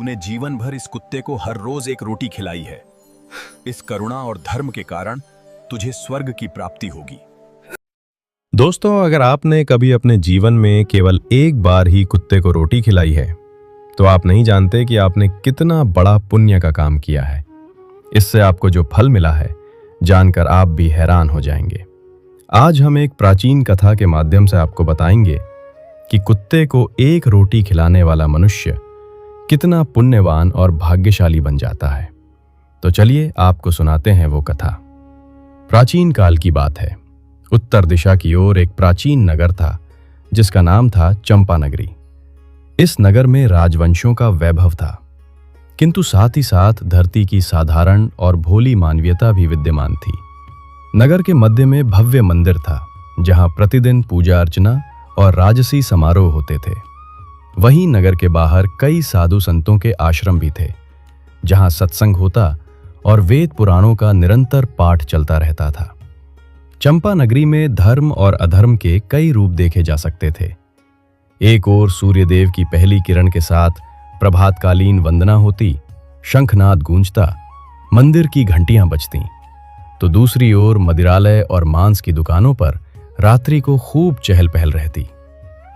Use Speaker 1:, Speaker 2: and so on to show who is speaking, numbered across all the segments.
Speaker 1: तूने जीवन भर इस कुत्ते को हर रोज एक रोटी खिलाई है। इस करुणा और धर्म के कारण तुझे स्वर्ग की प्राप्ति होगी।
Speaker 2: दोस्तों, अगर आपने कभी अपने जीवन में केवल एक बार ही कुत्ते को रोटी खिलाई है तो आप नहीं जानते कि आपने कितना बड़ा पुण्य का काम किया है। इससे आपको जो फल मिला है जानकर आप भी हैरान हो जाएंगे। आज हम एक प्राचीन कथा के माध्यम से आपको बताएंगे कि कुत्ते को एक रोटी खिलाने वाला मनुष्य कितना पुण्यवान और भाग्यशाली बन जाता है। तो चलिए आपको सुनाते हैं वो कथा। प्राचीन काल की बात है। उत्तर दिशा की ओर एक प्राचीन नगर था जिसका नाम था चंपानगरी। इस नगर में राजवंशों का वैभव था, किंतु साथ ही साथ धरती की साधारण और भोली मानवीयता भी विद्यमान थी। नगर के मध्य में भव्य मंदिर था जहां प्रतिदिन पूजा अर्चना और राजसी समारोह होते थे। वहीं नगर के बाहर कई साधु संतों के आश्रम भी थे जहां सत्संग होता और वेद पुराणों का निरंतर पाठ चलता रहता था। चंपा नगरी में धर्म और अधर्म के कई रूप देखे जा सकते थे। एक ओर सूर्यदेव की पहली किरण के साथ प्रभातकालीन वंदना होती, शंखनाद गूंजता, मंदिर की घंटियां बजतीं, तो दूसरी ओर मदिरालय और मांस की दुकानों पर रात्रि को खूब चहल पहल रहती।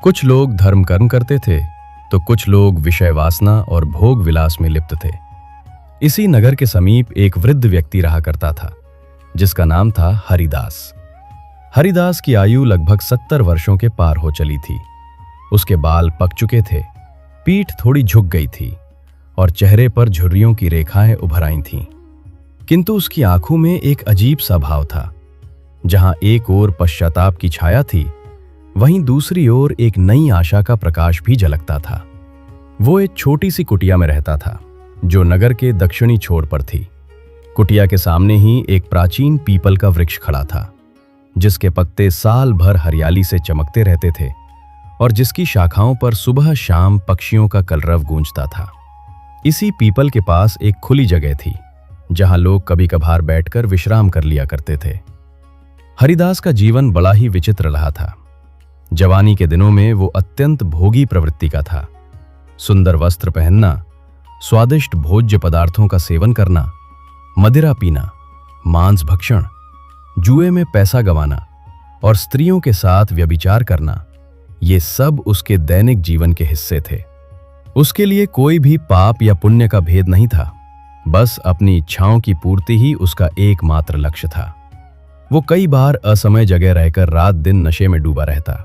Speaker 2: कुछ लोग धर्म कर्म करते थे तो कुछ लोग विषय वासना और भोग विलास में लिप्त थे। इसी नगर के समीप एक वृद्ध व्यक्ति रहा करता था जिसका नाम था हरिदास। हरिदास की आयु लगभग 70 वर्षों के पार हो चली थी। उसके बाल पक चुके थे, पीठ थोड़ी झुक गई थी और चेहरे पर झुर्रियों की रेखाएं उभर आई थीं। किंतु उसकी आंखों में एक अजीब सा भाव था। जहां एक ओर पश्चाताप की छाया थी, वहीं दूसरी ओर एक नई आशा का प्रकाश भी झलकता था। वो एक छोटी सी कुटिया में रहता था जो नगर के दक्षिणी छोर पर थी। कुटिया के सामने ही एक प्राचीन पीपल का वृक्ष खड़ा था जिसके पत्ते साल भर हरियाली से चमकते रहते थे और जिसकी शाखाओं पर सुबह शाम पक्षियों का कलरव गूंजता था। इसी पीपल के पास एक खुली जगह थी जहां लोग कभी कभार बैठकर विश्राम कर लिया करते थे। हरिदास का जीवन बड़ा ही विचित्र रहा था। जवानी के दिनों में वो अत्यंत भोगी प्रवृत्ति का था। सुंदर वस्त्र पहनना, स्वादिष्ट भोज्य पदार्थों का सेवन करना, मदिरा पीना, मांस भक्षण, जुए में पैसा गंवाना और स्त्रियों के साथ व्यभिचार करना, ये सब उसके दैनिक जीवन के हिस्से थे। उसके लिए कोई भी पाप या पुण्य का भेद नहीं था। बस अपनी इच्छाओं की पूर्ति ही उसका एकमात्र लक्ष्य था। वो कई बार असमय जगह रहकर रात दिन नशे में डूबा रहता।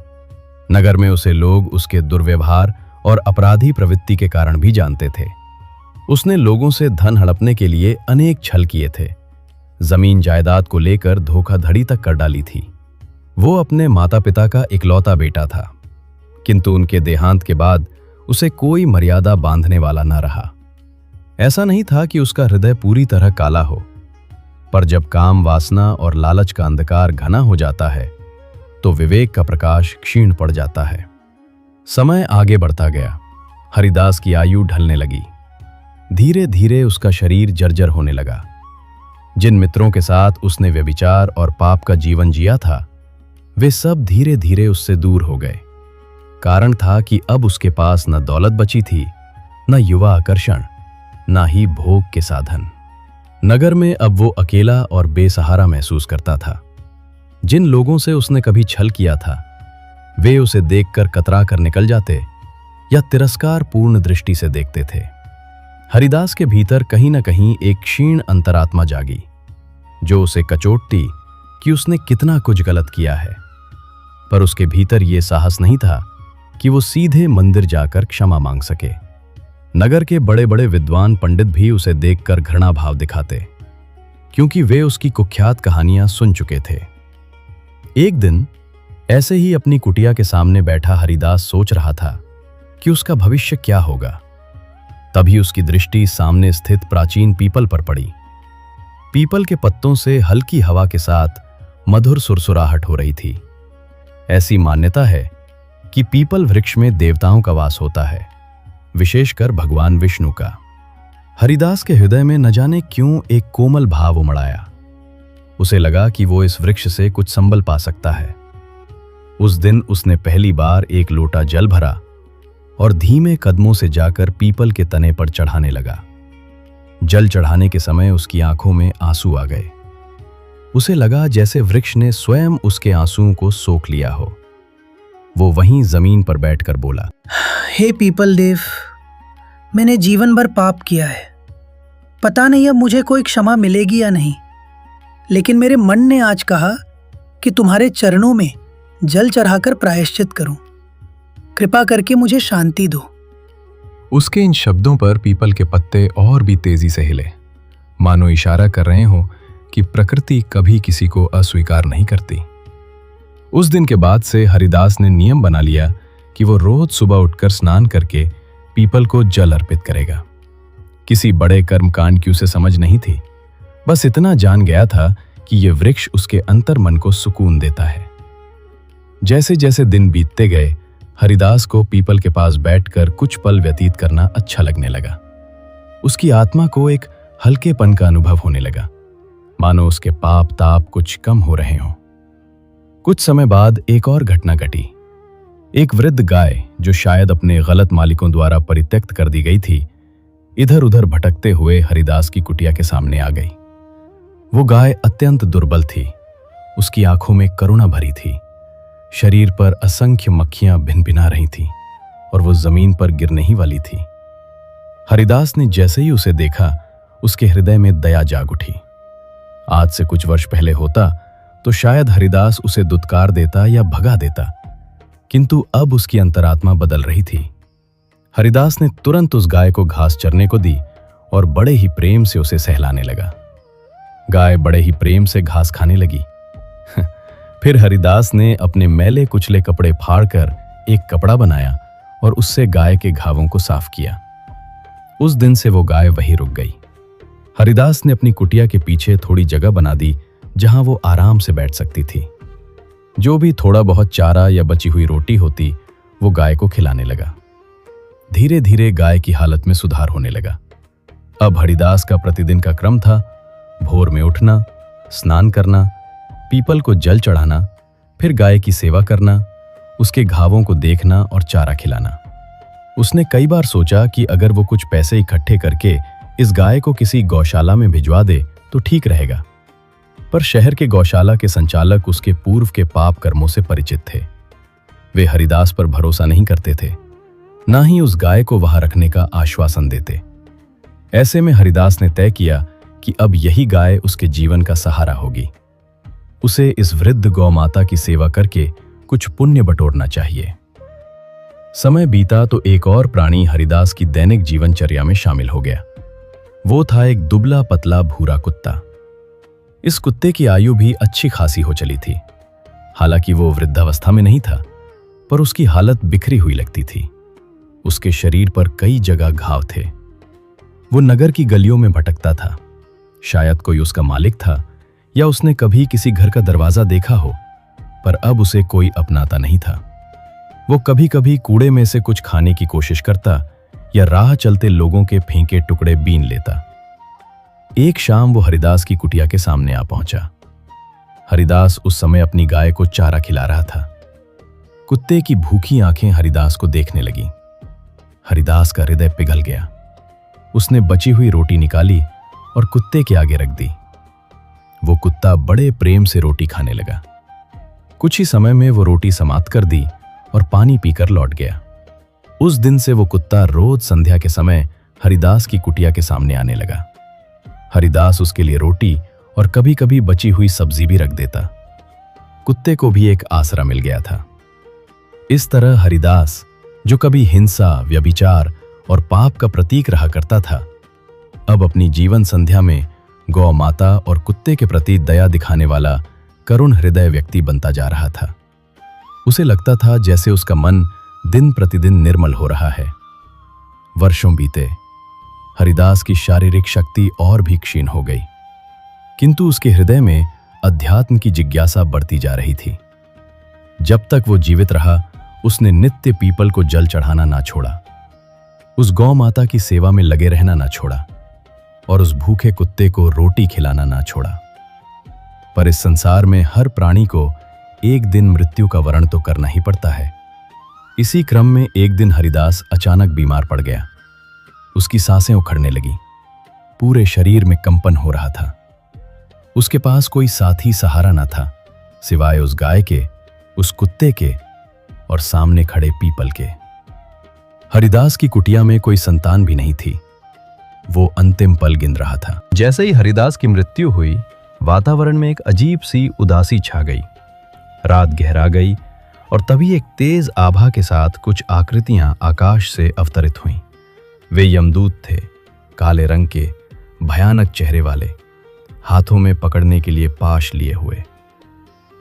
Speaker 2: नगर में उसे लोग उसके दुर्व्यवहार और अपराधी प्रवृत्ति के कारण भी जानते थे। उसने लोगों से धन हड़पने के लिए अनेक छल किए थे। जमीन जायदाद को लेकर धोखाधड़ी तक कर डाली थी। वो अपने माता पिता का इकलौता बेटा था, किंतु उनके देहांत के बाद उसे कोई मर्यादा बांधने वाला न रहा। ऐसा नहीं था कि उसका हृदय पूरी तरह काला हो, पर जब काम वासना और लालच का अंधकार घना हो जाता है तो विवेक का प्रकाश क्षीण पड़ जाता है। समय आगे बढ़ता गया। हरिदास की आयु ढलने लगी। धीरे धीरे उसका शरीर जर्जर होने लगा। जिन मित्रों के साथ उसने व्यभिचार और पाप का जीवन जिया था, वे सब धीरे धीरे उससे दूर हो गए। कारण था कि अब उसके पास न दौलत बची थी, न युवा आकर्षण, न ही भोग के साधन। नगर में अब वो अकेला और बेसहारा महसूस करता था। जिन लोगों से उसने कभी छल किया था, वे उसे देखकर कतरा कर निकल जाते या तिरस्कार पूर्ण दृष्टि से देखते थे। हरिदास के भीतर कहीं न कहीं एक क्षीण अंतरात्मा जागी जो उसे कचोटती कि उसने कितना कुछ गलत किया है, पर उसके भीतर ये साहस नहीं था कि वो सीधे मंदिर जाकर क्षमा मांग सके। नगर के बड़े बड़े विद्वान पंडित भी उसे देखकर घृणा भाव दिखाते, क्योंकि वे उसकी कुख्यात कहानियां सुन चुके थे। एक दिन ऐसे ही अपनी कुटिया के सामने बैठा हरिदास सोच रहा था कि उसका भविष्य क्या होगा। तभी उसकी दृष्टि सामने स्थित प्राचीन पीपल पर पड़ी। पीपल के पत्तों से हल्की हवा के साथ मधुर सुरसुराहट हो रही थी। ऐसी मान्यता है कि पीपल वृक्ष में देवताओं का वास होता है, विशेषकर भगवान विष्णु का। हरिदास के हृदय में न जाने क्यों एक कोमल भाव उमड़ आया। उसे लगा कि वो इस वृक्ष से कुछ संबल पा सकता है। उस दिन उसने पहली बार एक लोटा जल भरा और धीमे कदमों से जाकर पीपल के तने पर चढ़ाने लगा। जल चढ़ाने के समय उसकी आंखों में आंसू आ गए। उसे लगा जैसे वृक्ष ने स्वयं उसके आंसुओं को सोख लिया हो। वो वहीं जमीन पर बैठकर बोला,
Speaker 3: हे पीपल देव, मैंने जीवन भर पाप किया है। पता नहीं अब मुझे कोई क्षमा मिलेगी या नहीं, लेकिन मेरे मन ने आज कहा कि तुम्हारे चरणों में जल चढ़ाकर प्रायश्चित करूं। कृपा करके मुझे शांति दो।
Speaker 2: उसके इन शब्दों पर पीपल के पत्ते और भी तेजी से हिले, मानो इशारा कर रहे हो कि प्रकृति कभी किसी को अस्वीकार नहीं करती। उस दिन के बाद से हरिदास ने नियम बना लिया कि वो रोज सुबह उठकर स्नान करके पीपल को जल अर्पित करेगा। किसी बड़े कर्मकांड की उसे समझ नहीं थी, बस इतना जान गया था कि ये वृक्ष उसके अंतर मन को सुकून देता है। जैसे जैसे दिन बीतते गए, हरिदास को पीपल के पास बैठकर कुछ पल व्यतीत करना अच्छा लगने लगा। उसकी आत्मा को एक हल्केपन का अनुभव होने लगा, मानो उसके पाप ताप कुछ कम हो रहे हों। कुछ समय बाद एक और घटना घटी। एक वृद्ध गाय, जो शायद अपने गलत मालिकों द्वारा परित्यक्त कर दी गई थी, इधर उधर भटकते हुए हरिदास की कुटिया के सामने आ गई। वो गाय अत्यंत दुर्बल थी, उसकी आंखों में करुणा भरी थी, शरीर पर असंख्य मक्खियां भिनभिना रही थीं और वो जमीन पर गिरने ही वाली थी। हरिदास ने जैसे ही उसे देखा, उसके हृदय में दया जाग उठी। आज से कुछ वर्ष पहले होता तो शायद हरिदास उसे दुत्कार देता या भगा देता, किंतु अब उसकी अंतरात्मा बदल रही थी। हरिदास ने तुरंत उस गाय को घास चरने को दी और बड़े ही प्रेम से उसे सहलाने लगा। गाय बड़े ही प्रेम से घास खाने लगी। फिर हरिदास ने अपने मैले कुचले कपड़े फाड़कर एक कपड़ा बनाया और उससे गाय के घावों को साफ किया। उस दिन से वो गाय वहीं रुक गई। हरिदास ने अपनी कुटिया के पीछे थोड़ी जगह बना दी जहां वो आराम से बैठ सकती थी। जो भी थोड़ा बहुत चारा या बची हुई रोटी होती, वो गाय को खिलाने लगा। धीरे धीरे गाय की हालत में सुधार होने लगा। अब हरिदास का प्रतिदिन का क्रम था भोर में उठना, स्नान करना, पीपल को जल चढ़ाना, फिर गाय की सेवा करना, उसके घावों को देखना और चारा खिलाना। उसने कई बार सोचा कि अगर वो कुछ पैसे इकट्ठे करके इस गाय को किसी गौशाला में भिजवा दे तो ठीक रहेगा, पर शहर के गौशाला के संचालक उसके पूर्व के पाप कर्मों से परिचित थे। वे हरिदास पर भरोसा नहीं करते थे, ना ही उस गाय को वहां रखने का आश्वासन देते। ऐसे में हरिदास ने तय किया कि अब यही गाय उसके जीवन का सहारा होगी। उसे इस वृद्ध गौ माता की सेवा करके कुछ पुण्य बटोरना चाहिए। समय बीता तो एक और प्राणी हरिदास की दैनिक जीवनचर्या में शामिल हो गया। वो था एक दुबला पतला भूरा कुत्ता। इस कुत्ते की आयु भी अच्छी खासी हो चली थी। हालांकि वो वृद्धावस्था में नहीं था, पर उसकी हालत बिखरी हुई लगती थी। उसके शरीर पर कई जगह घाव थे। वो नगर की गलियों में भटकता था। शायद कोई उसका मालिक था या उसने कभी किसी घर का दरवाजा देखा हो, पर अब उसे कोई अपनाता नहीं था। वो कभी कभी कूड़े में से कुछ खाने की कोशिश करता या राह चलते लोगों के फेंके टुकड़े बीन लेता। एक शाम वो हरिदास की कुटिया के सामने आ पहुंचा। हरिदास उस समय अपनी गाय को चारा खिला रहा था। कुत्ते की भूखी आंखें हरिदास को देखने लगीं। हरिदास का हृदय पिघल गया। उसने बची हुई रोटी निकाली और कुत्ते के आगे रख दी। वो कुत्ता बड़े प्रेम से रोटी खाने लगा। कुछ ही समय में वो रोटी समाप्त कर दी और पानी पीकर लौट गया। उस दिन से वो कुत्ता रोज संध्या के समय हरिदास की कुटिया के सामने आने लगा। हरिदास उसके लिए रोटी और कभी कभी बची हुई सब्जी भी रख देता। कुत्ते को भी एक आसरा मिल गया था। इस तरह हरिदास, जो कभी हिंसा, व्यभिचार और पाप का प्रतीक रहा करता था, अब अपनी जीवन संध्या में गौ माता और कुत्ते के प्रति दया दिखाने वाला करुण हृदय व्यक्ति बनता जा रहा था। उसे लगता था जैसे उसका मन दिन प्रतिदिन निर्मल हो रहा है। वर्षों बीते, हरिदास की शारीरिक शक्ति और भी क्षीण हो गई, किंतु उसके हृदय में अध्यात्म की जिज्ञासा बढ़ती जा रही थी। जब तक वो जीवित रहा, उसने नित्य पीपल को जल चढ़ाना ना छोड़ा, उस गौ माता की सेवा में लगे रहना ना छोड़ा और उस भूखे कुत्ते को रोटी खिलाना ना छोड़ा। पर इस संसार में हर प्राणी को एक दिन मृत्यु का वरण तो करना ही पड़ता है। इसी क्रम में एक दिन हरिदास अचानक बीमार पड़ गया। उसकी सांसें उखड़ने लगी, पूरे शरीर में कंपन हो रहा था। उसके पास कोई साथी सहारा न था सिवाय उस गाय के, उस कुत्ते के और सामने खड़े पीपल के। हरिदास की कुटिया में कोई संतान भी नहीं थी। वो अंतिम पल गिन रहा था। जैसे ही हरिदास की मृत्यु हुई, वातावरण में एक अजीब सी उदासी छा गई। रात गहरा गई और तभी एक तेज आभा के साथ कुछ आकृतियां आकाश से अवतरित हुईं। वे यमदूत थे, काले रंग के, भयानक चेहरे वाले, हाथों में पकड़ने के लिए पाश लिए हुए।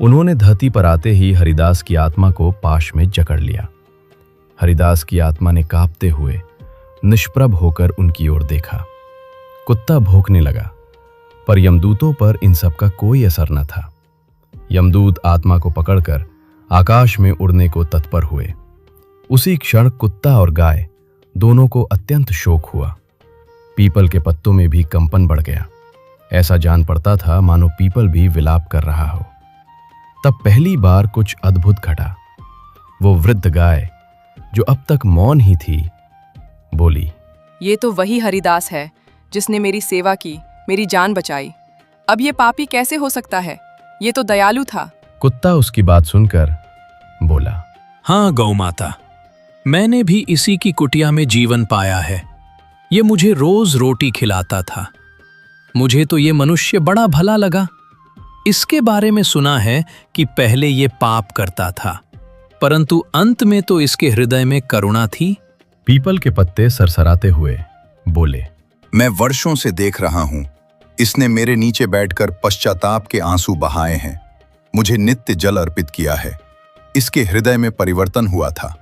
Speaker 2: उन्होंने धरती पर आते ही हरिदास की आत्मा को पाश में जकड़ लिया। हरिदास की आत्मा ने कांपते हुए निष्प्रभ होकर उनकी ओर देखा। कुत्ता भौंकने लगा, पर यमदूतों पर इन सब का कोई असर न था। यमदूत आत्मा को पकड़कर आकाश में उड़ने को तत्पर हुए। उसी क्षण कुत्ता और गाय दोनों को अत्यंत शोक हुआ। पीपल के पत्तों में भी कंपन बढ़ गया। ऐसा जान पड़ता था मानो पीपल भी विलाप कर रहा हो। तब पहली बार कुछ अद्भुत घटा। वो वृद्ध गाय, जो अब तक मौन ही थी, बोली,
Speaker 4: ये तो वही हरिदास है जिसने मेरी सेवा की, मेरी जान बचाई। अब ये पापी कैसे हो सकता है? ये तो दयालु था।
Speaker 2: कुत्ता उसकी बात सुनकर बोला,
Speaker 1: हाँ गौ माता, मैंने भी इसी की कुटिया में जीवन पाया है। ये मुझे रोज रोटी खिलाता था। मुझे तो ये मनुष्य बड़ा भला लगा। इसके बारे में सुना है कि पहले ये पाप करता था, परंतु अंत में तो इसके हृदय में करुणा थी।
Speaker 2: पीपल के पत्ते सरसराते हुए बोले,
Speaker 5: मैं वर्षों से देख रहा हूं, इसने मेरे नीचे बैठकर पश्चाताप के आंसू बहाए हैं, मुझे नित्य जल अर्पित किया है। इसके हृदय में परिवर्तन हुआ था।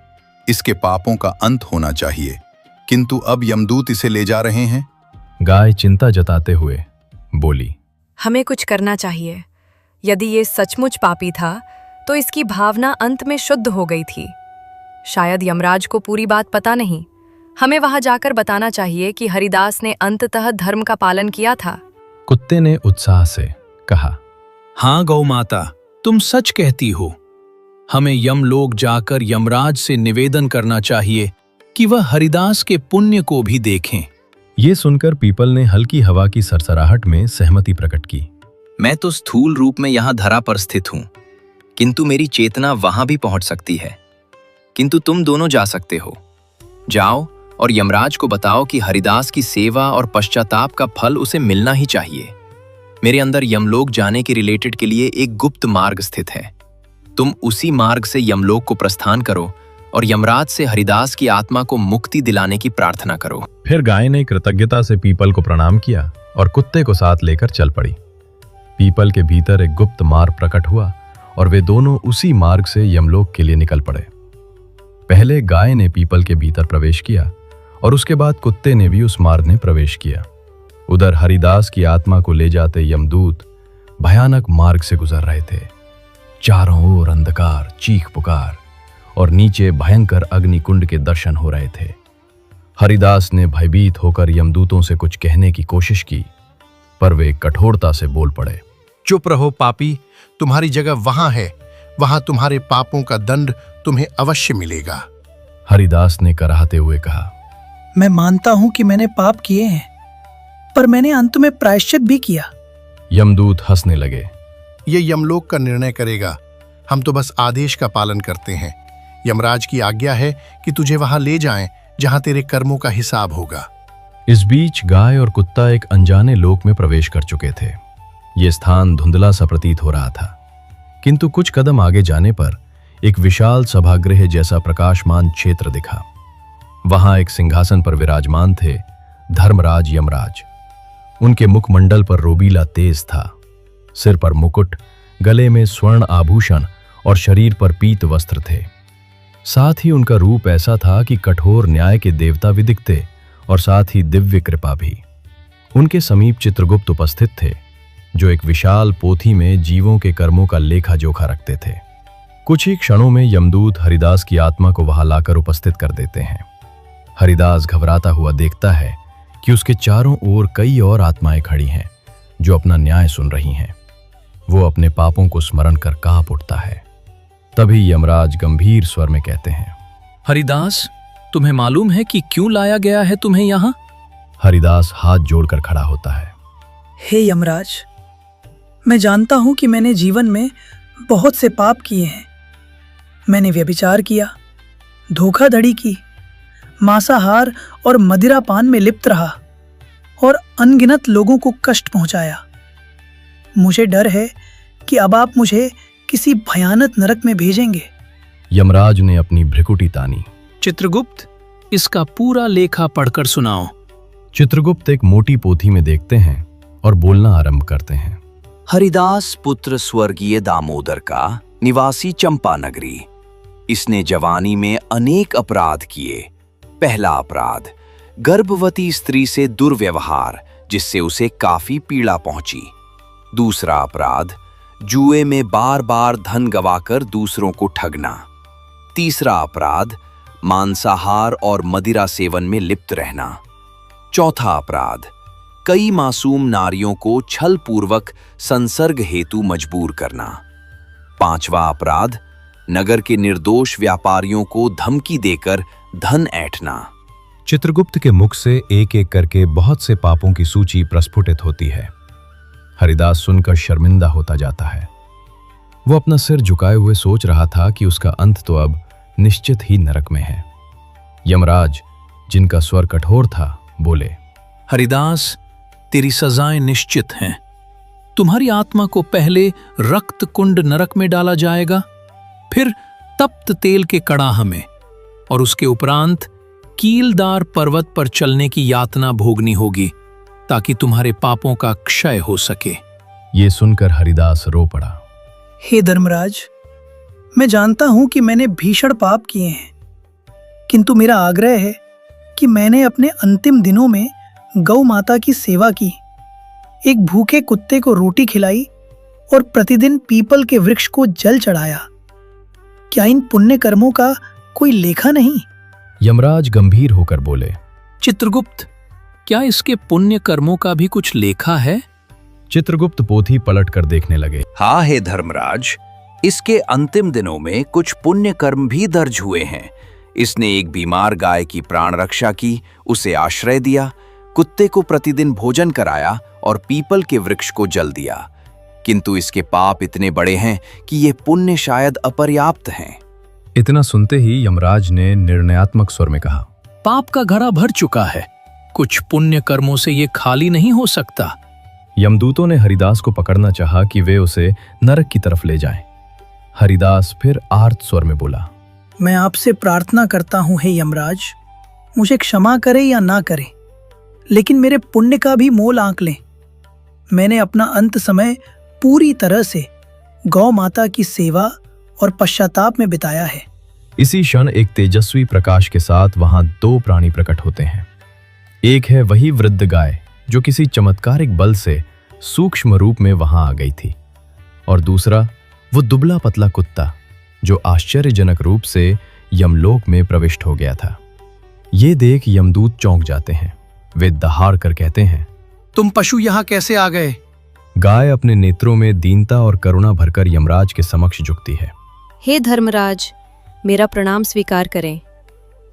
Speaker 5: इसके पापों का अंत होना चाहिए, किंतु अब यमदूत इसे ले जा रहे हैं।
Speaker 2: गाय चिंता जताते हुए बोली,
Speaker 6: हमें कुछ करना चाहिए। यदि ये सचमुच पापी था तो इसकी भावना अंत में शुद्ध हो गई थी। शायद यमराज को पूरी बात पता नहीं। हमें वहां जाकर बताना चाहिए कि हरिदास ने अंततः धर्म का पालन किया था।
Speaker 2: कुत्ते ने उत्साह से कहा,
Speaker 1: हाँ गौ माता, तुम सच कहती हो। हमें यमलोक जाकर यमराज से निवेदन करना चाहिए कि वह हरिदास के पुण्य को भी देखें।
Speaker 2: ये सुनकर पीपल ने हल्की हवा की सरसराहट में सहमति प्रकट की।
Speaker 7: मैं तो स्थूल रूप में यहाँ धरा पर स्थित हूँ, किंतु मेरी चेतना वहां भी पहुंच सकती है। किंतु तुम दोनों जा सकते हो। जाओ और यमराज को बताओ कि हरिदास की सेवा और पश्चाताप का फल उसे मिलना ही चाहिए। मेरे अंदर यमलोक जाने के रिलेटेड के लिए एक गुप्त मार्ग स्थित है। तुम उसी मार्ग से यमलोक को प्रस्थान करो और यमराज से हरिदास की आत्मा को मुक्ति दिलाने की प्रार्थना करो।
Speaker 2: फिर गाय ने कृतज्ञता से पीपल को प्रणाम किया और कुत्ते को साथ लेकर चल पड़ी। पीपल के भीतर एक गुप्त मार्ग प्रकट हुआ और वे दोनों उसी मार्ग से यमलोक के लिए निकल पड़े। पहले गाय ने पीपल के भीतर प्रवेश किया और उसके बाद कुत्ते ने भी उस मार्ग में प्रवेश किया। उधर हरिदास की आत्मा को ले जाते यमदूत भयानक मार्ग से गुजर रहे थे। चारों ओर अंधकार, चीख पुकार और नीचे भयंकर अग्निकुंड के दर्शन हो रहे थे। हरिदास ने भयभीत होकर यमदूतों से कुछ कहने की कोशिश की, पर वे कठोरता से बोल पड़े,
Speaker 8: चुप रहो पापी, तुम्हारी जगह वहां है। वहां तुम्हारे पापों का दंड तुम्हें अवश्य मिलेगा।
Speaker 2: हरिदास ने कराहते हुए कहा,
Speaker 3: मैं मानता हूं कि मैंने पाप किए हैं, पर मैंने अंत में प्रायश्चित भी किया।
Speaker 2: यमदूत हंसने लगे।
Speaker 8: ये यमलोक का निर्णय करेगा। हम तो बस आदेश का पालन करते हैं। यमराज की आज्ञा है कि तुझे वहां ले जाएं जहां तेरे कर्मों का हिसाब होगा।
Speaker 2: इस बीच गाय और कुत्ता एक अनजाने लोक में प्रवेश कर चुके थे। ये स्थान धुंधला सा प्रतीत हो रहा था, किंतु कुछ कदम आगे जाने पर एक विशाल सभागृह जैसा प्रकाशमान क्षेत्र दिखा। वहां एक सिंहासन पर विराजमान थे धर्मराज यमराज। उनके मुखमंडल पर रोबीला तेज था। सिर पर मुकुट, गले में स्वर्ण आभूषण और शरीर पर पीत वस्त्र थे। साथ ही उनका रूप ऐसा था कि कठोर न्याय के देवता भी दिखते और साथ ही दिव्य कृपा भी। उनके समीप चित्रगुप्त उपस्थित थे, जो एक विशाल पोथी में जीवों के कर्मों का लेखा जोखा रखते थे। कुछ ही क्षणों में यमदूत हरिदास की आत्मा को वहां लाकर उपस्थित कर देते हैं। हरिदास घबराता हुआ देखता है कि उसके चारों ओर कई और आत्माएं खड़ी हैं जो अपना न्याय सुन रही हैं। वो अपने पापों को स्मरण कर कांप उठता है। तभी यमराज गंभीर स्वर में कहते हैं,
Speaker 1: हरिदास, तुम्हें मालूम है कि क्यों लाया गया है तुम्हें यहाँ?
Speaker 2: हरिदास हाथ जोड़कर खड़ा होता है।
Speaker 3: हे यमराज, मैं जानता हूं कि मैंने जीवन में बहुत से पाप किए हैं। मैंने व्यभिचार किया, धोखाधड़ी की, मांसाहार और मदिरापान में लिप्त रहा और अनगिनत लोगों को कष्ट पहुंचाया। मुझे डर है कि अब आप मुझे किसी भयानक नरक में भेजेंगे।
Speaker 2: यमराज ने अपनी भ्रिकुटी तानी।
Speaker 1: चित्रगुप्त, इसका पूरा लेखा पढ़कर सुनाओ।
Speaker 2: चित्रगुप्त एक मोटी पोथी में देखते हैं और बोलना आरंभ करते हैं।
Speaker 9: हरिदास पुत्र स्वर्गीय दामोदर का, निवासी चंपा नगरी। इसने जवानी में अनेक अपराध किए। पहला अपराध, गर्भवती स्त्री से दुर्व्यवहार, जिससे उसे काफी पीड़ा पहुंची। दूसरा अपराध, जुए में बार बार धन गवाकर दूसरों को ठगना। तीसरा अपराध, मांसाहार और मदिरा सेवन में लिप्त रहना। चौथा अपराध, कई मासूम नारियों को छलपूर्वक संसर्ग हेतु मजबूर करना। पांचवा अपराध, नगर के निर्दोष व्यापारियों को धमकी देकर धन ऐंठना।
Speaker 2: चित्रगुप्त के मुख से एक एक करके बहुत से पापों की सूची प्रस्फुटित होती है। हरिदास सुनकर शर्मिंदा होता जाता है। वो अपना सिर झुकाए हुए सोच रहा था कि उसका अंत तो अब निश्चित ही नरक में है। यमराज, जिनका स्वर कठोर था, बोले,
Speaker 1: हरिदास, तेरी सजाएं निश्चित हैं। तुम्हारी आत्मा को पहले रक्त कुंड नरक में डाला जाएगा, फिर तप्त तेल के कड़ाह में, और उसके उपरांत कीलदार पर्वत पर चलने की यातना भोगनी होगी, ताकि तुम्हारे पापों का क्षय हो सके।
Speaker 2: ये सुनकर हरिदास रो पड़ा।
Speaker 3: हे धर्मराज, मैं जानता हूं कि मैंने भीषण पाप किए हैं, किंतु मेरा आग्रह है कि मैंने अपने अंतिम दिनों में गौ माता की सेवा की, एक भूखे कुत्ते को रोटी खिलाई और प्रतिदिन पीपल के वृक्ष को जल चढ़ाया। क्या इन पुण्य कर्मों का कोई लेखा नहीं?
Speaker 2: यमराज गंभीर होकर बोले,
Speaker 1: चित्रगुप्त, क्या इसके पुण्य कर्मों का भी कुछ लेखा है?
Speaker 2: चित्रगुप्त पोथी पलट कर देखने लगे।
Speaker 9: हाँ हे धर्मराज, इसके अंतिम दिनों में कुछ पुण्य कर्म भी दर्ज हुए हैं। इसने एक बीमार गाय की प्राण रक्षा की, उसे आश्रय दिया, कुत्ते को प्रतिदिन भोजन कराया और पीपल के वृक्ष को जल दिया। किंतु इसके पाप इतने बड़े हैं कि ये पुण्य शायद अपर्याप्त हैं।
Speaker 2: इतना सुनते ही यमराज ने निर्णयात्मक स्वर में कहा,
Speaker 1: पाप का घड़ा भर चुका है, कुछ पुण्य कर्मों से ये खाली नहीं हो सकता।
Speaker 2: यमदूतों ने हरिदास को पकड़ना चाहा कि वे उसे नरक की तरफ ले जाएं। हरिदास फिर आर्त स्वर में बोला,
Speaker 3: मैं आपसे प्रार्थना करता हूं हे यमराज, मुझे क्षमा करे या ना करे, लेकिन मेरे पुण्य का भी मोल आंक लें। मैंने अपना अंत समय पूरी तरह से गौ माता की सेवा और पश्चाताप में बिताया है।
Speaker 2: इसी क्षण एक तेजस्वी प्रकाश के साथ वहां दो प्राणी प्रकट होते हैं। एक है वही वृद्ध गाय जो किसी चमत्कारिक बल से सूक्ष्म रूप में वहां आ गई थी, और दूसरा वो दुबला पतला कुत्ता जो आश्चर्यजनक रूप से यमलोक में प्रविष्ट हो गया था। ये देख यमदूत चौंक जाते हैं। वे दहाड़ कर कहते हैं,
Speaker 3: तुम पशु यहाँ कैसे आ गए?
Speaker 2: गाय अपने नेत्रों में दीनता और करुणा भरकर यमराज के समक्ष झुकती है।
Speaker 6: हे धर्मराज, मेरा प्रणाम स्वीकार करें।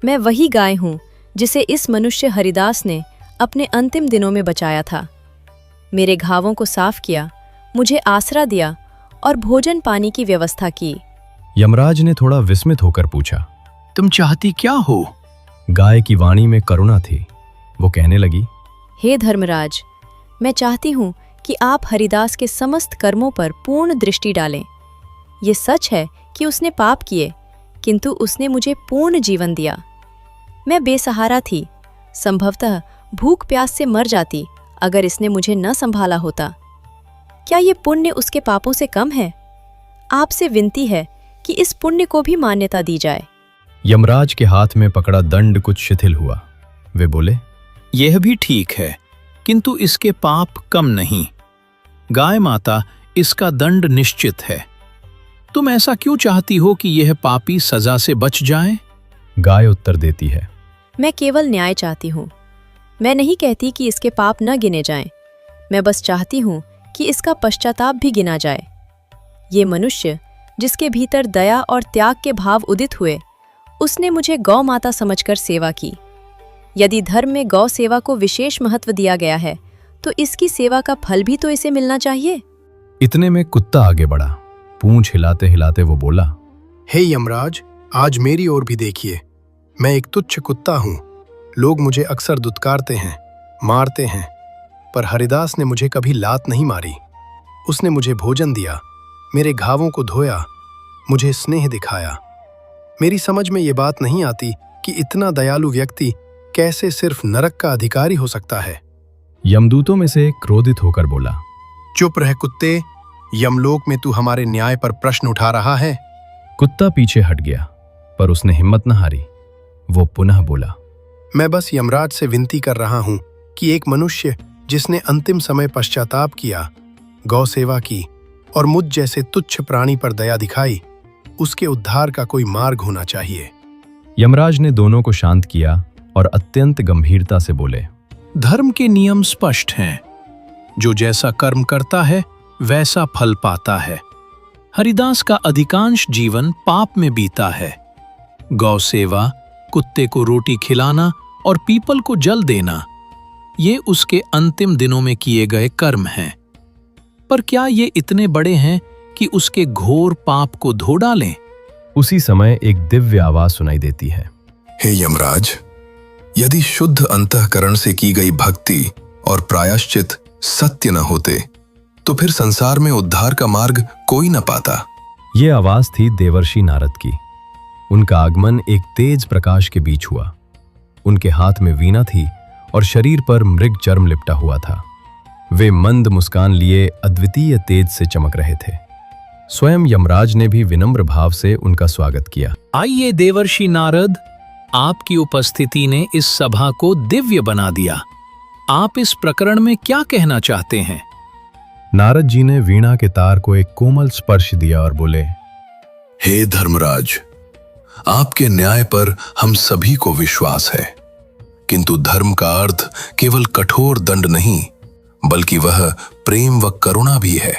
Speaker 6: मैं वही गाय हूँ जिसे इस मनुष्य हरिदास ने अपने अंतिम दिनों में बचाया था। मेरे घावों को साफ किया, मुझे आसरा दिया और भोजन पानी की व्यवस्था की।
Speaker 2: यमराज ने थोड़ा विस्मित होकर पूछा,
Speaker 1: तुम चाहती क्या हो?
Speaker 2: गाय की वाणी में करुणा थी। वो कहने लगी,
Speaker 6: हे धर्मराज, मैं चाहती हूँ कि आप हरिदास के समस्त कर्मों पर पूर्ण दृष्टि डालें। ये सच है कि उसने पाप किए, किंतु उसने मुझे पूर्ण जीवन दिया। मैं बेसहारा थी, संभवतः भूख प्यास से मर जाती अगर इसने मुझे न संभाला होता। क्या ये पुण्य उसके पापों से कम है? आपसे विनती है कि इस पुण्य को भी मान्यता दी जाए।
Speaker 2: यमराज के हाथ में पकड़ा दंड कुछ शिथिल हुआ। वे बोले,
Speaker 1: यह भी ठीक है, किंतु इसके पाप कम नहीं। गाय माता, इसका दंड निश्चित है। तुम ऐसा क्यों चाहती हो कि यह पापी सजा से बच जाए?
Speaker 2: गाय उत्तर देती है,
Speaker 6: मैं केवल न्याय चाहती हूँ। मैं नहीं कहती कि इसके पाप न गिने जाएं। मैं बस चाहती हूँ कि इसका पश्चाताप भी गिना जाए। ये मनुष्य जिसके भीतर दया और त्याग के भाव उदित हुए, उसने मुझे गौ माता समझकर सेवा की। यदि धर्म में गौ सेवा को विशेष महत्व दिया गया है तो इसकी सेवा का फल भी तो इसे मिलना चाहिए।
Speaker 2: इतने में कुत्ता आगे बढ़ा। पूंछ हिलाते हिलाते वो बोला,
Speaker 8: हे यमराज, आज मेरी ओर भी देखिए। मैं एक तुच्छ कुत्ता हूँ। लोग मुझे अक्सर दुत्कारते हैं, मारते हैं, पर हरिदास ने मुझे कभी लात नहीं मारी। उसने मुझे भोजन दिया, मेरे घावों को धोया, मुझे स्नेह दिखाया। मेरी समझ में ये बात नहीं आती कि इतना दयालु व्यक्ति कैसे सिर्फ नरक का अधिकारी हो सकता है।
Speaker 2: यमदूतों में से एक क्रोधित होकर बोला,
Speaker 8: चुप रह कुत्ते, यमलोक में तू हमारे न्याय पर प्रश्न उठा रहा है।
Speaker 2: कुत्ता पीछे हट गया, पर उसने हिम्मत न हारी। वो पुनः बोला,
Speaker 8: मैं बस यमराज से विनती कर रहा हूँ कि एक मनुष्य जिसने अंतिम समय पश्चाताप किया, गौ सेवा की और मुझ जैसे तुच्छ प्राणी पर दया दिखाई, उसके उद्धार का कोई मार्ग होना चाहिए।
Speaker 2: यमराज ने दोनों को शांत किया और अत्यंत गंभीरता से बोले,
Speaker 1: धर्म के नियम स्पष्ट हैं। जो जैसा कर्म करता है वैसा फल पाता है। हरिदास का अधिकांश जीवन पाप में बीता है। गौ सेवा, कुत्ते को रोटी खिलाना और पीपल को जल देना, ये उसके अंतिम दिनों में किए गए कर्म हैं। पर क्या ये इतने बड़े हैं कि उसके घोर पाप को धो डालें?
Speaker 2: उसी समय एक दिव्य आवाज सुनाई देती है,
Speaker 5: हे यमराज, यदि शुद्ध अंतःकरण से की गई भक्ति और प्रायश्चित सत्य न होते तो फिर संसार में उद्धार का मार्ग कोई न पाता।
Speaker 2: ये आवाज थी देवर्षि नारद की। उनका आगमन एक तेज प्रकाश के बीच हुआ। उनके हाथ में वीणा थी और शरीर पर मृग चर्म लिपटा हुआ था। वे मंद मुस्कान लिए अद्वितीय तेज से चमक रहे थे। स्वयं यमराज ने भी विनम्र भाव से उनका स्वागत किया।
Speaker 1: आइए देवर्षि नारद, आपकी उपस्थिति ने इस सभा को दिव्य बना दिया। आप इस प्रकरण में क्या कहना चाहते हैं?
Speaker 2: नारद जी ने वीणा के तार को एक कोमल स्पर्श दिया और बोले,
Speaker 5: हे धर्मराज, आपके न्याय पर हम सभी को विश्वास है, किंतु धर्म का अर्थ केवल कठोर दंड नहीं, बल्कि वह प्रेम व करुणा भी है,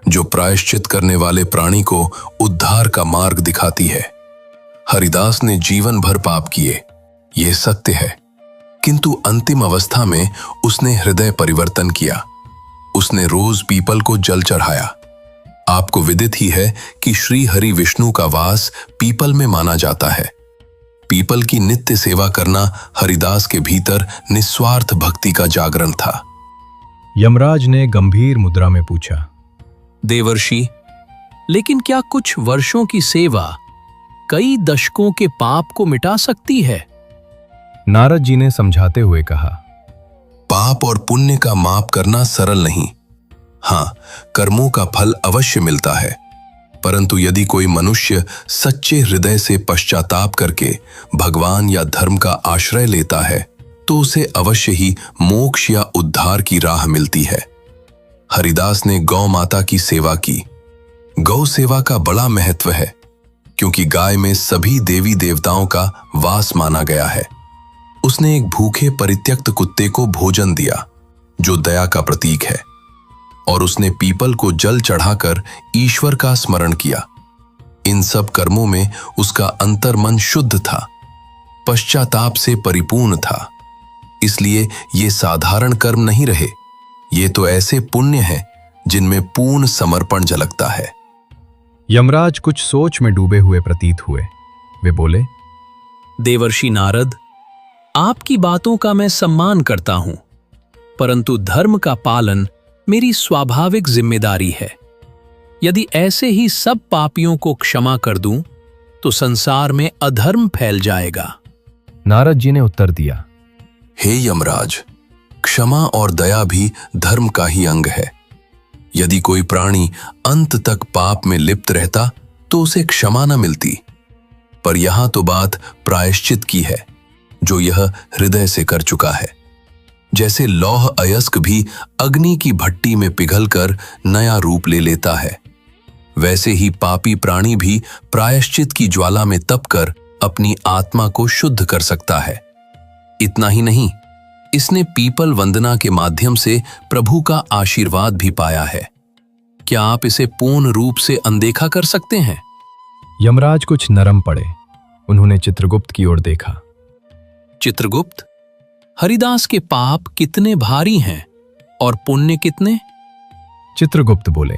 Speaker 5: जो प्रायश्चित करने वाले प्राणी को उद्धार का मार्ग दिखाती है। हरिदास ने जीवन भर पाप किए, यह सत्य है, किंतु अंतिम अवस्था में उसने हृदय परिवर्तन किया। उसने रोज पीपल को जल चढ़ाया। आपको विदित ही है कि श्री हरि विष्णु का वास पीपल में माना जाता है। पीपल की नित्य सेवा करना हरिदास के भीतर निस्वार्थ भक्ति का जागरण था।
Speaker 2: यमराज ने गंभीर मुद्रा में पूछा,
Speaker 1: देवर्षि, लेकिन क्या कुछ वर्षों की सेवा कई दशकों के पाप को मिटा सकती है?
Speaker 2: नारद जी ने समझाते हुए कहा,
Speaker 5: पाप और पुण्य का माप करना सरल नहीं। हाँ, कर्मों का फल अवश्य मिलता है, परंतु यदि कोई मनुष्य सच्चे हृदय से पश्चाताप करके भगवान या धर्म का आश्रय लेता है तो उसे अवश्य ही मोक्ष या उद्धार की राह मिलती है। हरिदास ने गौ माता की सेवा की। गौ सेवा का बड़ा महत्व है, क्योंकि गाय में सभी देवी देवताओं का वास माना गया है। उसने एक भूखे परित्यक्त कुत्ते को भोजन दिया, जो दया का प्रतीक है, और उसने पीपल को जल चढ़ाकर ईश्वर का स्मरण किया। इन सब कर्मों में उसका अंतर्मन शुद्ध था, पश्चाताप से परिपूर्ण था। इसलिए ये साधारण कर्म नहीं रहे, ये तो ऐसे पुण्य हैं जिनमें पूर्ण समर्पण झलकता है।
Speaker 2: यमराज कुछ सोच में डूबे हुए प्रतीत हुए। वे बोले,
Speaker 1: देवर्षि नारद, आपकी बातों का मैं सम्मान करता हूं, परंतु धर्म का पालन मेरी स्वाभाविक जिम्मेदारी है। यदि ऐसे ही सब पापियों को क्षमा कर दूं, तो संसार में अधर्म फैल जाएगा।
Speaker 2: नारद जी ने उत्तर दिया,
Speaker 5: हे यमराज, क्षमा और दया भी धर्म का ही अंग है। यदि कोई प्राणी अंत तक पाप में लिप्त रहता तो उसे क्षमा न मिलती, पर यहां तो बात प्रायश्चित की है, जो यह हृदय से कर चुका है। जैसे लौह अयस्क भी अग्नि की भट्टी में पिघलकर नया रूप ले लेता है, वैसे ही पापी प्राणी भी प्रायश्चित की ज्वाला में तपकर अपनी आत्मा को शुद्ध कर सकता है। इतना ही नहीं, इसने पीपल वंदना के माध्यम से प्रभु का आशीर्वाद भी पाया है। क्या आप इसे पूर्ण रूप से अनदेखा कर सकते हैं?
Speaker 2: यमराज कुछ नरम पड़े। उन्होंने चित्रगुप्त की ओर देखा।
Speaker 1: चित्रगुप्त, हरिदास के पाप कितने भारी हैं और पुण्य कितने?
Speaker 2: चित्रगुप्त बोले,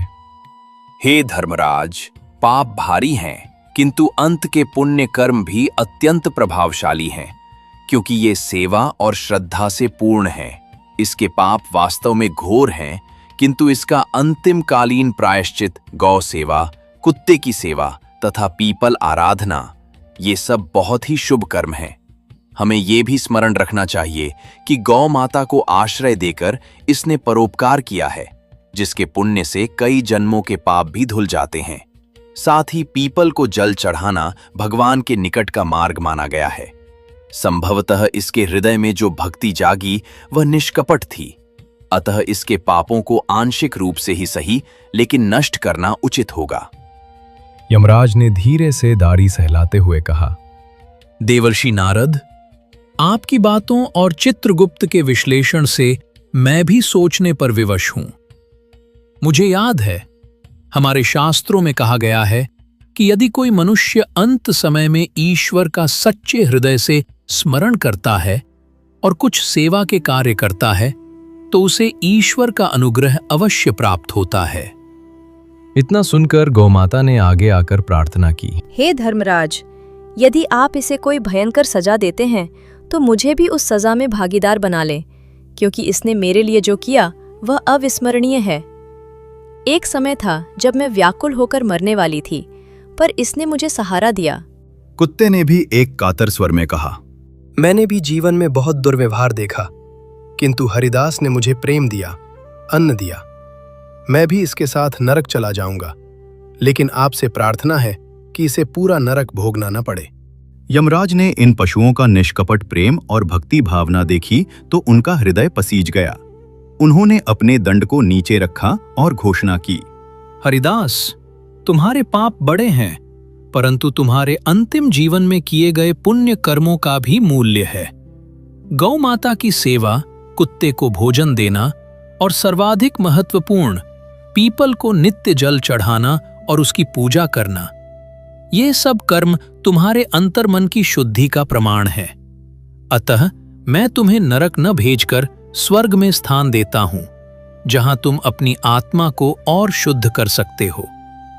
Speaker 9: हे धर्मराज, पाप भारी हैं, किंतु अंत के पुण्य कर्म भी अत्यंत प्रभावशाली हैं, क्योंकि ये सेवा और श्रद्धा से पूर्ण हैं। इसके पाप वास्तव में घोर हैं, किंतु इसका अंतिम कालीन प्रायश्चित गौ सेवा, कुत्ते की सेवा तथा पीपल आराधना, ये सब बहुत ही शुभ कर्म हैं। हमें ये भी स्मरण रखना चाहिए कि गौ माता को आश्रय देकर इसने परोपकार किया है, जिसके पुण्य से कई जन्मों के पाप भी धुल जाते हैं। साथ ही पीपल को जल चढ़ाना भगवान के निकट का मार्ग माना गया है। संभवतः इसके हृदय में जो भक्ति जागी वह निष्कपट थी, अतः इसके पापों को आंशिक रूप से ही सही लेकिन नष्ट करना उचित होगा।
Speaker 2: यमराज ने धीरे से दाढ़ी सहलाते हुए कहा,
Speaker 1: देवर्षि नारद, आपकी बातों और चित्रगुप्त के विश्लेषण से मैं भी सोचने पर विवश हूं। मुझे याद है, हमारे शास्त्रों में कहा गया है कि यदि कोई मनुष्य अंत समय में ईश्वर का सच्चे हृदय से स्मरण करता है और कुछ सेवा के कार्य करता है, तो उसे ईश्वर का अनुग्रह अवश्य प्राप्त होता है।
Speaker 2: इतना सुनकर गौमाता ने आगे आकर प्रार्थना की,
Speaker 6: हे धर्मराज, यदि आप इसे कोई भयंकर सजा देते हैं तो मुझे भी उस सजा में भागीदार बना लें, क्योंकि इसने मेरे लिए जो किया वह अविस्मरणीय है। एक समय था जब मैं व्याकुल होकर मरने वाली थी, पर इसने मुझे सहारा दिया।
Speaker 5: कुत्ते ने भी एक कातर स्वर में कहा,
Speaker 8: मैंने भी जीवन में बहुत दुर्व्यवहार देखा, किंतु हरिदास ने मुझे प्रेम दिया, अन्न दिया। मैं भी इसके साथ नरक चला जाऊंगा, लेकिन आपसे प्रार्थना है कि इसे पूरा नरक भोगना न पड़े।
Speaker 5: यमराज ने इन पशुओं का निष्कपट प्रेम और भक्ति भावना देखी तो उनका हृदय पसीज गया। उन्होंने अपने दंड को नीचे रखा और घोषणा की,
Speaker 1: हरिदास, तुम्हारे पाप बड़े हैं, परंतु तुम्हारे अंतिम जीवन में किए गए पुण्य कर्मों का भी मूल्य है। गौ माता की सेवा, कुत्ते को भोजन देना और सर्वाधिक महत्वपूर्ण पीपल को नित्य जल चढ़ाना और उसकी पूजा करना, ये सब कर्म तुम्हारे अंतर्मन की शुद्धि का प्रमाण है। अतः मैं तुम्हें नरक न भेजकर स्वर्ग में स्थान देता हूं, जहां तुम अपनी आत्मा को और शुद्ध कर सकते हो।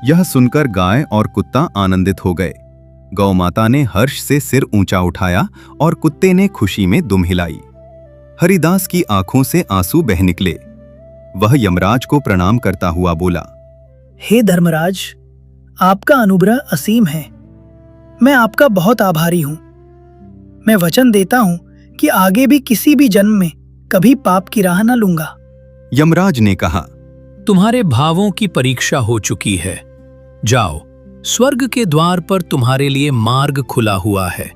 Speaker 5: यह सुनकर गाय और कुत्ता आनंदित हो गए। गौ माता ने हर्ष से सिर ऊंचा उठाया और कुत्ते ने खुशी में दुम हिलाई। हरिदास की आंखों से आंसू बह निकले। वह यमराज को प्रणाम करता हुआ बोला,
Speaker 3: हे धर्मराज, आपका अनुग्रह असीम है। मैं आपका बहुत आभारी हूं। मैं वचन देता हूं कि आगे भी किसी भी जन्म में कभी पाप की राह न लूंगा।
Speaker 5: यमराज ने कहा,
Speaker 1: तुम्हारे भावों की परीक्षा हो चुकी है। जाओ, स्वर्ग के द्वार पर तुम्हारे लिए मार्ग खुला हुआ है।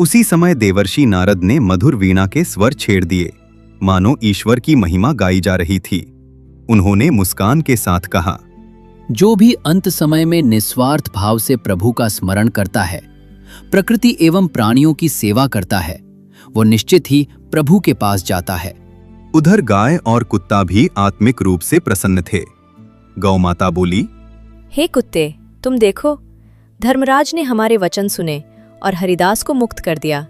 Speaker 5: उसी समय देवर्षि नारद ने मधुर वीणा के स्वर छेड़ दिए, मानो ईश्वर की महिमा गाई जा रही थी। उन्होंने मुस्कान के साथ कहा,
Speaker 10: जो भी अंत समय में निस्वार्थ भाव से प्रभु का स्मरण करता है, प्रकृति एवं प्राणियों की सेवा करता है, वो निश्चित ही प्रभु के पास जाता है।
Speaker 5: उधर गाय और कुत्ता भी आत्मिक रूप से प्रसन्न थे। गौ माता बोली,
Speaker 6: हे कुत्ते, तुम देखो, धर्मराज ने हमारे वचन सुने और हरिदास को मुक्त कर दिया।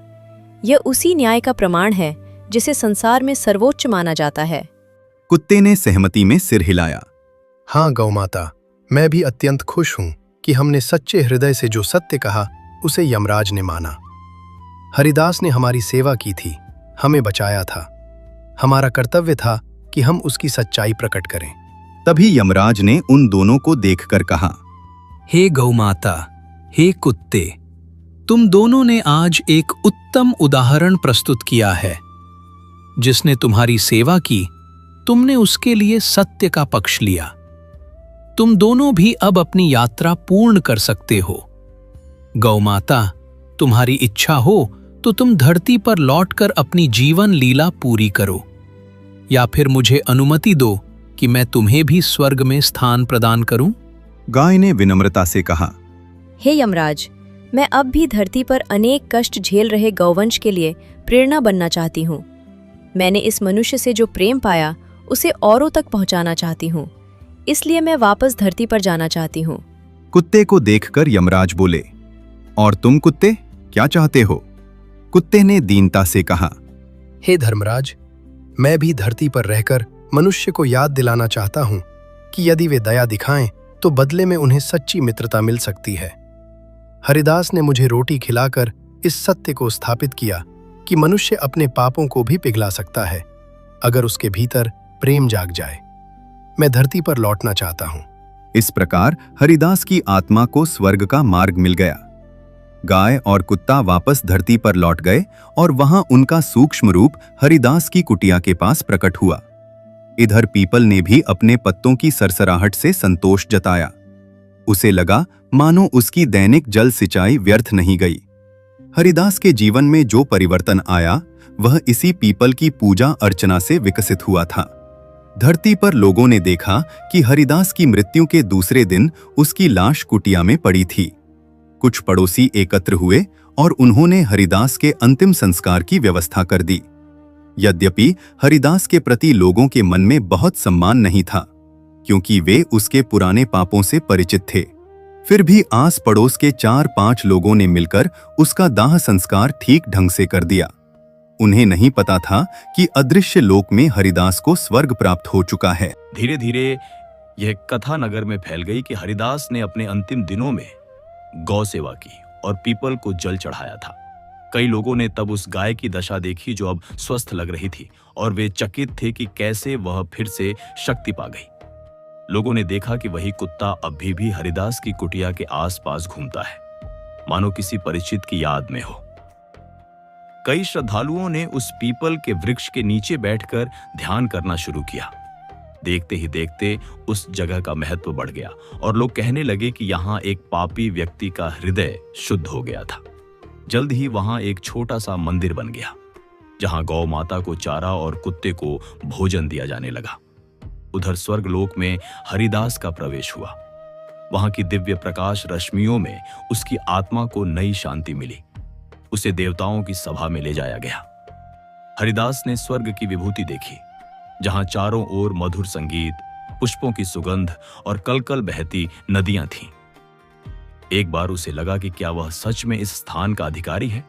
Speaker 6: यह उसी न्याय का प्रमाण है जिसे संसार में सर्वोच्च माना जाता है।
Speaker 5: कुत्ते ने सहमति में सिर हिलाया।
Speaker 8: हाँ गौ माता, मैं भी अत्यंत खुश हूं कि हमने सच्चे हृदय से जो सत्य कहा उसे यमराज ने माना। हरिदास ने हमारी सेवा की थी, हमें बचाया था। हमारा कर्तव्य था कि हम उसकी सच्चाई प्रकट करें।
Speaker 5: तभी यमराज ने उन दोनों को देखकर कहा,
Speaker 1: हे गौ माता, हे कुत्ते, तुम दोनों ने आज एक उत्तम उदाहरण प्रस्तुत किया है। जिसने तुम्हारी सेवा की, तुमने उसके लिए सत्य का पक्ष लिया। तुम दोनों भी अब अपनी यात्रा पूर्ण कर सकते हो। गौ माता, तुम्हारी इच्छा हो तो तुम धरती पर लौटकर अपनी जीवन लीला पूरी करो, या फिर मुझे अनुमति दो कि मैं तुम्हें भी स्वर्ग में स्थान प्रदान करूं।
Speaker 5: गाय ने विनम्रता से कहा,
Speaker 6: हे यमराज, मैं अब भी धरती पर अनेक कष्ट झेल रहे गौवंश के लिए प्रेरणा बनना चाहती हूँ। मैंने इस मनुष्य से जो प्रेम पाया उसे औरों तक पहुँचाना चाहती हूँ, इसलिए मैं वापस धरती पर जाना चाहती हूँ।
Speaker 5: कुत्ते को देखकर यमराज बोले, और तुम कुत्ते, क्या चाहते हो? कुत्ते ने दीनता से कहा।
Speaker 8: हे धर्मराज, मैं भी धरती पर रहकर मनुष्य को याद दिलाना चाहता हूं कि यदि वे दया दिखाएं तो बदले में उन्हें सच्ची मित्रता मिल सकती है। हरिदास ने मुझे रोटी खिलाकर इस सत्य को स्थापित किया कि मनुष्य अपने पापों को भी पिघला सकता है अगर उसके भीतर प्रेम जाग जाए। मैं धरती पर लौटना चाहता हूं।
Speaker 5: इस प्रकार हरिदास की आत्मा को स्वर्ग का मार्ग मिल गया। गाय और कुत्ता वापस धरती पर लौट गए और वहां उनका सूक्ष्म रूप हरिदास की कुटिया के पास प्रकट हुआ। इधर पीपल ने भी अपने पत्तों की सरसराहट से संतोष जताया। उसे लगा मानो उसकी दैनिक जल सिंचाई व्यर्थ नहीं गई। हरिदास के जीवन में जो परिवर्तन आया वह इसी पीपल की पूजा अर्चना से विकसित हुआ था। धरती पर लोगों ने देखा कि हरिदास की मृत्यु के दूसरे दिन उसकी लाश कुटिया में पड़ी थी। कुछ पड़ोसी एकत्र हुए और उन्होंने हरिदास के अंतिम संस्कार की व्यवस्था कर दी। यद्यपि हरिदास के प्रति लोगों के मन में बहुत सम्मान नहीं था, क्योंकि वे उसके पुराने पापों से परिचित थे। फिर भी आस पड़ोस के 4-5 लोगों ने मिलकर उसका दाह संस्कार ठीक ढंग से कर दिया। उन्हें नहीं पता था कि अदृश्य लोक में हरिदास को स्वर्ग प्राप्त हो चुका है।
Speaker 11: धीरे धीरे यह कथा नगर में फैल गई कि हरिदास ने अपने अंतिम दिनों में गौ सेवा की और पीपल को जल चढ़ाया था। कई लोगों ने तब उस गाय की दशा देखी जो अब स्वस्थ लग रही थी, और वे चकित थे कि कैसे वह फिर से शक्ति पा गई। लोगों ने देखा कि वही कुत्ता अभी भी हरिदास की कुटिया के आसपास घूमता है, मानो किसी परिचित की याद में हो। कई श्रद्धालुओं ने उस पीपल के वृक्ष के नीचे बैठकर ध्यान करना शुरू किया। देखते ही देखते उस जगह का महत्व बढ़ गया और लोग कहने लगे कि यहाँ एक पापी व्यक्ति का हृदय शुद्ध हो गया था। जल्द ही वहां एक छोटा सा मंदिर बन गया, जहां गौ माता को चारा और कुत्ते को भोजन दिया जाने लगा। उधर स्वर्गलोक में हरिदास का प्रवेश हुआ। वहां की दिव्य प्रकाश रश्मियों में उसकी आत्मा को नई शांति मिली। उसे देवताओं की सभा में ले जाया गया। हरिदास ने स्वर्ग की विभूति देखी, जहां चारों ओर मधुर संगीत, पुष्पों की सुगंध और कलकल बहती नदियां थीं। एक बार उसे लगा कि क्या वह सच में इस स्थान का अधिकारी है।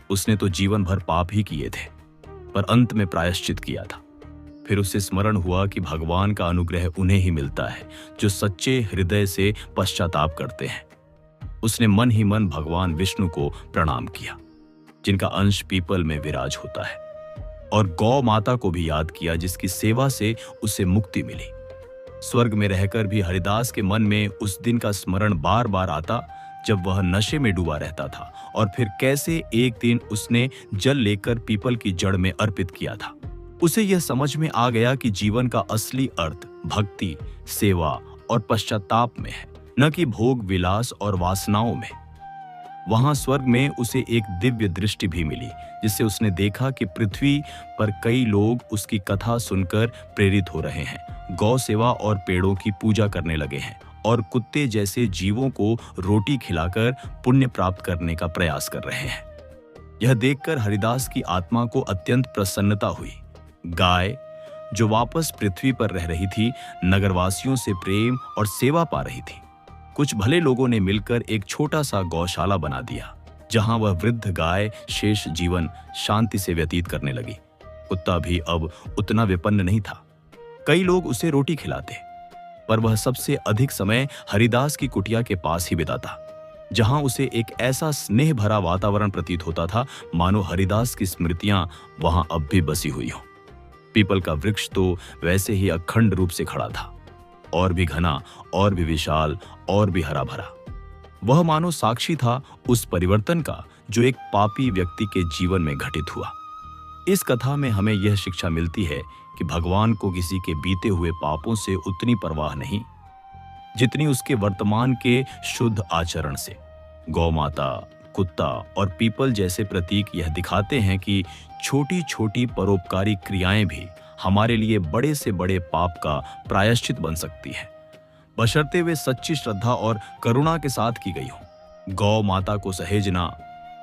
Speaker 11: उसने तो जीवन भर पाप ही किए थे, पर अंत में प्रायश्चित किया था। फिर उसे स्मरण हुआ कि भगवान का अनुग्रह उन्हें ही मिलता है जो सच्चे हृदय से पश्चाताप करते हैं। उसने मन ही मन भगवान विष्णु को प्रणाम किया, जिनका अंश पीपल में विराज होता है, और गौ माता को भी याद किया, जिसकी सेवा से उसे मुक्ति मिली। स्वर्ग में रहकर भी हरिदास के मन में उस दिन का स्मरण बार बार आता जब वह नशे में डूबा रहता था, और फिर कैसे एक दिन उसने जल लेकर पीपल की जड़ में अर्पित किया था। उसे यह समझ में आ गया कि जीवन का असली अर्थ भक्ति, सेवा और पश्चाताप में है, न कि भोग विलास और वासनाओं में। वहां स्वर्ग में उसे एक दिव्य दृष्टि भी मिली, जिससे उसने देखा कि पृथ्वी पर कई लोग उसकी कथा सुनकर प्रेरित हो रहे हैं, गौ सेवा और पेड़ों की पूजा करने लगे हैं, और कुत्ते जैसे जीवों को रोटी खिलाकर पुण्य प्राप्त करने का प्रयास कर रहे हैं। यह देखकर हरिदास की आत्मा को अत्यंत प्रसन्नता हुई। गाय, जो वापस पृथ्वी पर रह रही थी, नगरवासियों से प्रेम और सेवा पा रही थी। कुछ भले लोगों ने मिलकर एक छोटा सा गौशाला बना दिया, जहां वह वृद्ध गाय शेष जीवन शांति से व्यतीत करने लगी। कुत्ता भी अब उतना विपन्न नहीं था। कई लोग उसे रोटी खिलाते, पर वह सबसे अधिक समय हरिदास की कुटिया के पास ही बिताता, जहां उसे एक ऐसा स्नेह भरा वातावरण प्रतीत होता था मानो हरिदास की स्मृतियां वहां अब भी बसी हुई हो। पीपल का वृक्ष तो वैसे ही अखंड रूप से खड़ा था, और भी घना, और भी विशाल, और भी हरा भरा। वह मानो साक्षी था उस परिवर्तन का जो एक पापी व्यक्ति के जीवन में घटित हुआ। इस कथा में हमें यह शिक्षा मिलती है कि भगवान को किसी के बीते हुए पापों से उतनी परवाह नहीं जितनी उसके वर्तमान के शुद्ध आचरण से। गौ माता, कुत्ता और पीपल जैसे प्रतीक यह दिखाते हैं कि छोटी छोटी परोपकारी क्रियाएं भी हमारे लिए बड़े से बड़े पाप का प्रायश्चित बन सकती है, बशर्ते वे सच्ची श्रद्धा और करुणा के साथ की गई हो। गौ माता को सहेजना,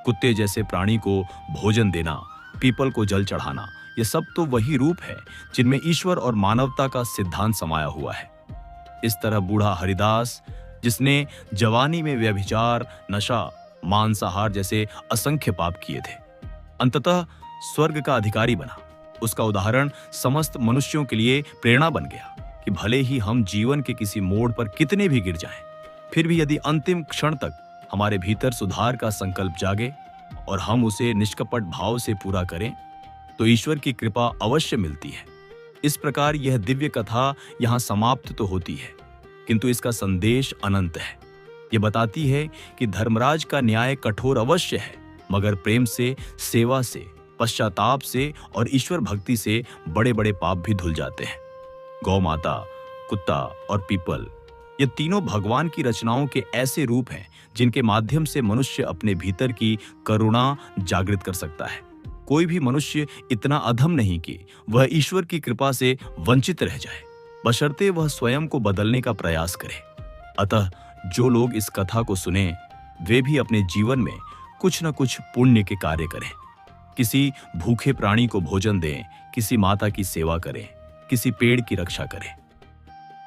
Speaker 11: कुत्ते जैसे प्राणी को भोजन देना, पीपल को जल चढ़ाना, ये सब तो वही रूप है जिनमें ईश्वर और मानवता का सिद्धांत समाया हुआ है। इस तरह बूढ़ा हरिदास, जिसने जवानी में व्यभिचार, नशा मांसाहार जैसे असंख्य पाप किए थे। अंततः स्वर्ग का अधिकारी बना। उसका उदाहरण समस्त मनुष्यों के लिए प्रेरणा बन गया कि भले ही हम जीवन के किसी मोड़ पर कितने भी गिर जाएं, फिर भी यदि अंतिम क्षण तक हमारे भीतर सुधार का संकल्प जागे और हम उसे निष्कपट भाव से पूरा करें, तो ईश्वर की कृपा अवश्य मिलती है। इस प्रकार यह दिव्य कथा यहाँ समाप्त तो होती है, किंतु इसका संदेश अनंत है। ये बताती है कि धर्मराज का न्याय कठोर अवश्य है, मगर प्रेम से, सेवा से, पश्चाताप से और ईश्वर भक्ति से बड़े बड़े पाप भी धुल जाते हैं। गौ माता, कुत्ता और पीपल, ये तीनों भगवान की रचनाओं के ऐसे रूप हैं जिनके माध्यम से मनुष्य अपने भीतर की करुणा जागृत कर सकता है। कोई भी मनुष्य इतना अधम नहीं कि वह ईश्वर की कृपा से वंचित रह जाए, बशर्ते वह स्वयं को बदलने का प्रयास करे। अतः जो लोग इस कथा को सुने, वे भी अपने जीवन में कुछ न कुछ पुण्य के कार्य करें। किसी भूखे प्राणी को भोजन दें, किसी माता की सेवा करें, किसी पेड़ की रक्षा करें।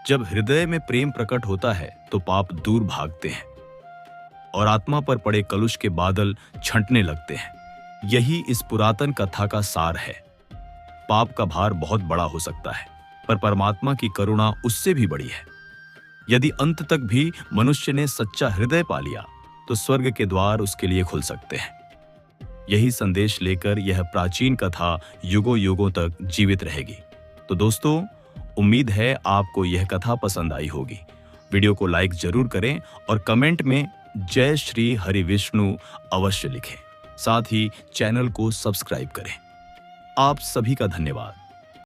Speaker 11: जब हृदय में प्रेम प्रकट होता है तो पाप दूर भागते हैं और आत्मा पर पड़े कलुष के बादल छंटने लगते हैं। यही इस पुरातन कथा का सार है। पाप का भार बहुत बड़ा हो सकता है, पर परमात्मा की करुणा उससे भी बड़ी है। यदि अंत तक भी मनुष्य ने सच्चा हृदय पा लिया, तो स्वर्ग के द्वार उसके लिए खुल सकते हैं। यही संदेश लेकर यह प्राचीन कथा युगों युगों तक जीवित रहेगी। तो दोस्तों, उम्मीद है आपको यह कथा पसंद आई होगी। वीडियो को लाइक जरूर करें और कमेंट में जय श्री हरि विष्णु अवश्य लिखें। साथ ही चैनल को सब्सक्राइब करें। आप सभी का धन्यवाद।